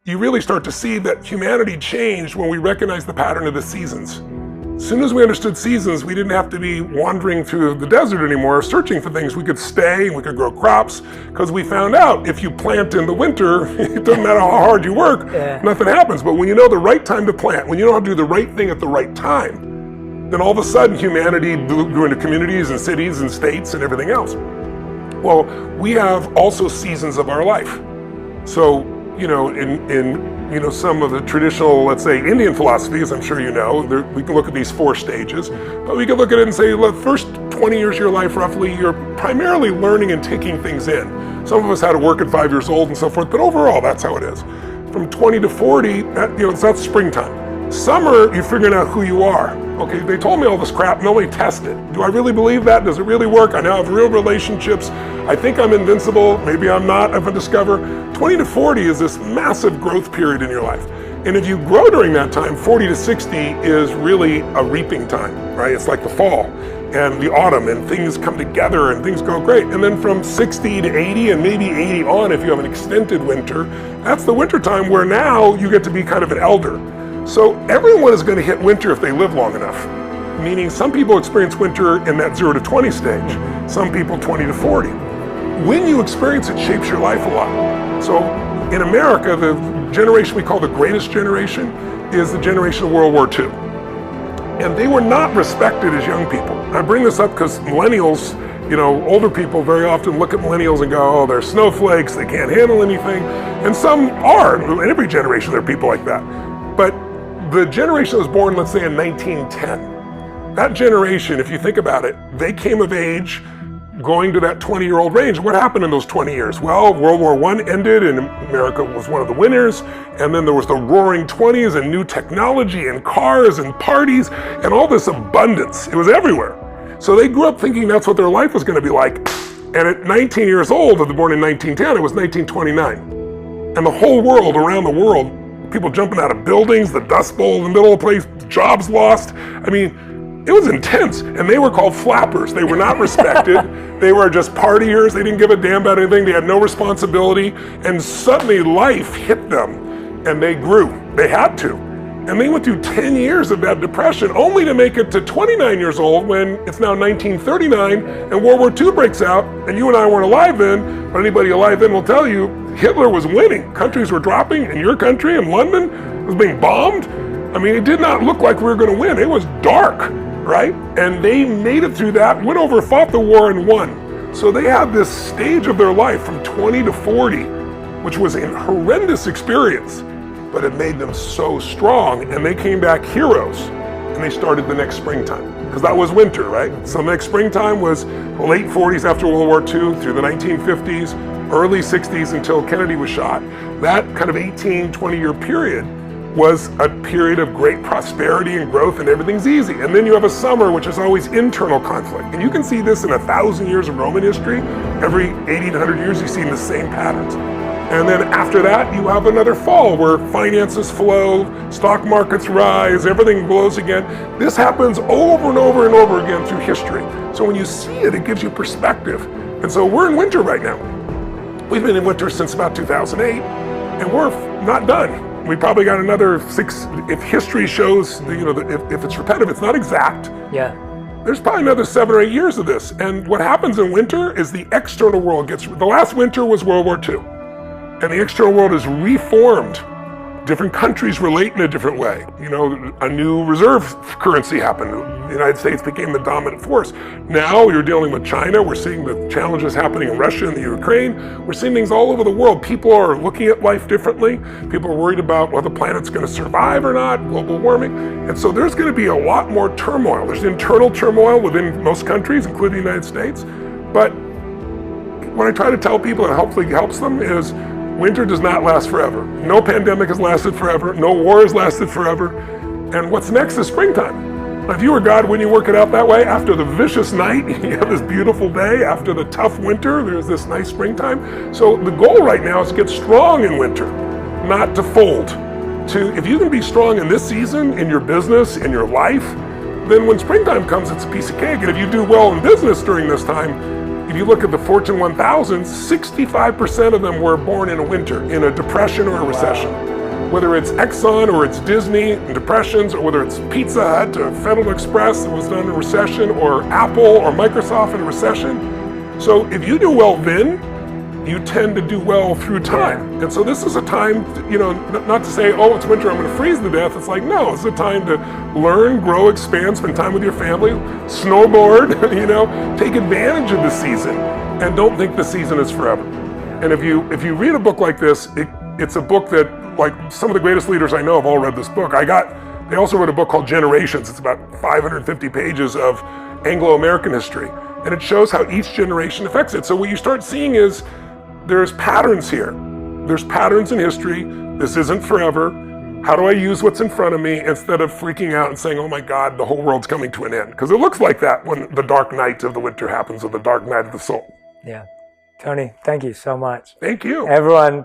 you really start to see that humanity changed when we recognized the pattern of the seasons. As soon as we understood seasons, we didn't have to be wandering through the desert anymore, searching for things. We could stay, we could grow crops, because we found out if you plant in the winter, it doesn't matter how hard you work, nothing happens. But when you know the right time to plant, when you know how to do the right thing at the right time, then all of a sudden humanity grew into communities and cities and states and everything else. Well, we have also seasons of our life. So, in some of the traditional, let's say, Indian philosophies, I'm sure you know, we can look at these 4 stages, but we can look at it and say, the first 20 years of your life, roughly, you're primarily learning and taking things in. Some of us had to work at 5 years old and so forth, but overall, that's how it is. From 20 to 40, that's springtime. Summer, you're figuring out who you are. Okay, they told me all this crap, nobody tested. Do I really believe that? Does it really work? I now have real relationships. I think I'm invincible. Maybe I'm not, if I discover. 20 to 40 is this massive growth period in your life. And if you grow during that time, 40 to 60 is really a reaping time, right? It's like the fall and the autumn, and things come together and things go great. And then from 60 to 80 and maybe 80 on, if you have an extended winter, that's the winter time where now you get to be kind of an elder. So everyone is going to hit winter if they live long enough, meaning some people experience winter in that 0 to 20 stage, some people 20 to 40. When you experience it shapes your life a lot. So in America, the generation we call the greatest generation is the generation of World War II. And they were not respected as young people. I bring this up because millennials, older people very often look at millennials and go, oh, they're snowflakes, they can't handle anything. And some are, in every generation there are people like that. But the generation that was born, let's say in 1910, that generation, if you think about it, they came of age going to that 20-year-old range. What happened in those 20 years? Well, World War I ended and America was one of the winners. And then there was the roaring 20s and new technology and cars and parties and all this abundance. It was everywhere. So they grew up thinking that's what their life was going to be like. And at 19 years old, if they're born in 1910, it was 1929. And the whole world, around the world, people jumping out of buildings, the Dust Bowl in the middle of the place, jobs lost. I mean, it was intense. And they were called flappers. They were not respected. They were just partiers. They didn't give a damn about anything. They had no responsibility. And suddenly life hit them and they grew. They had to. And they went through 10 years of that depression only to make it to 29 years old when it's now 1939 and World War II breaks out. And you and I weren't alive then, but anybody alive then will tell you Hitler was winning. Countries were dropping, and your country in London was being bombed. I mean, it did not look like we were going to win. It was dark, right? And they made it through that, went over, fought the war, and won. So they had this stage of their life from 20 to 40, which was a horrendous experience, but it made them so strong, and they came back heroes, and they started the next springtime, because that was winter, right? So next springtime was the late 40s after World War II through the 1950s, early 60s until Kennedy was shot. That kind of 18, 20-year period was a period of great prosperity and growth, and everything's easy. And then you have a summer, which is always internal conflict. And you can see this in 1,000 years of Roman history. Every 80 to 100 years, you see the same patterns. And then after that, you have another fall where finances flow, stock markets rise, everything blows again. This happens over and over and over again through history. So when you see it, it gives you perspective. And so we're in winter right now. We've been in winter since about 2008, and we're not done. We probably got another 6, if history shows, if it's repetitive, it's not exact. Yeah. There's probably another 7 or 8 years of this. And what happens in winter is the external world the last winter was World War II. And the external world is reformed. Different countries relate in a different way. A new reserve currency happened. The United States became the dominant force. Now you're dealing with China. We're seeing the challenges happening in Russia and the Ukraine. We're seeing things all over the world. People are looking at life differently. People are worried about whether the planet's going to survive or not, global warming. And so there's going to be a lot more turmoil. There's internal turmoil within most countries, including the United States. But what I try to tell people, and hopefully helps them, is winter does not last forever. No pandemic has lasted forever. No war has lasted forever. And what's next is springtime. Now, if you were God, wouldn't you work it out that way? After the vicious night, you have this beautiful day. After the tough winter, there's this nice springtime. So the goal right now is to get strong in winter, not to fold. If you can be strong in this season, in your business, in your life, then when springtime comes, it's a piece of cake. And if you do well in business during this time, if you look at the Fortune 1000, 65% of them were born in a winter, in a depression or a recession. whether it's Exxon or it's Disney and depressions, or whether it's Pizza Hut to Federal Express that was done in a recession, or Apple or Microsoft in a recession. So if you do well then, you tend to do well through time. And so this is a time, not to say, oh, it's winter, I'm gonna freeze to death. It's like, no, it's a time to learn, grow, expand, spend time with your family, snowboard, take advantage of the season, and don't think the season is forever. And if you read a book like this, it's a book that, like, some of the greatest leaders I know have all read this book. They also wrote a book called Generations. It's about 550 pages of Anglo-American history. And it shows how each generation affects it. So what you start seeing is, there's patterns here. There's patterns in history. This isn't forever. How do I use what's in front of me instead of freaking out and saying, oh my God, the whole world's coming to an end? Because it looks like that when the dark night of the winter happens, or the dark night of the soul. Yeah. Tony, thank you so much. Thank you. Everyone,